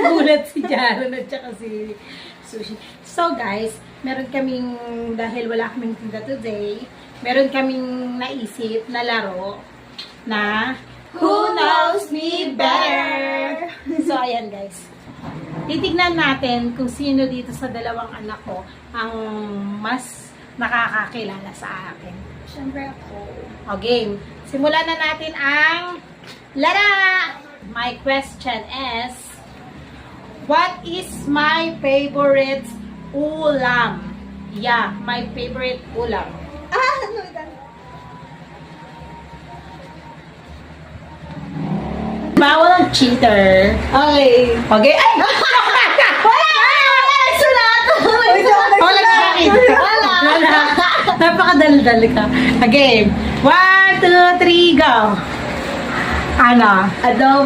Nagulat si Jaron at saka si Sushi. So guys, meron kaming, dahil wala kaming tinda today, meron kaming naisip na laro na Who Knows Me Better? So ayan guys. Titignan natin kung sino dito sa dalawang anak ko ang mas nakakakilala sa akin. Siyempre ako. O game. Simulan na natin ang Lara! My question is, what is my favorite ulam? Yeah, my favorite ulam. Ano yan? Bawal ang cheater. Okay. Okay? Ay! Wala! Sulat! Wala ka akin. Wala. Napakadaldal ka. Okay. 1, 2, 3, go. Ano? Adobo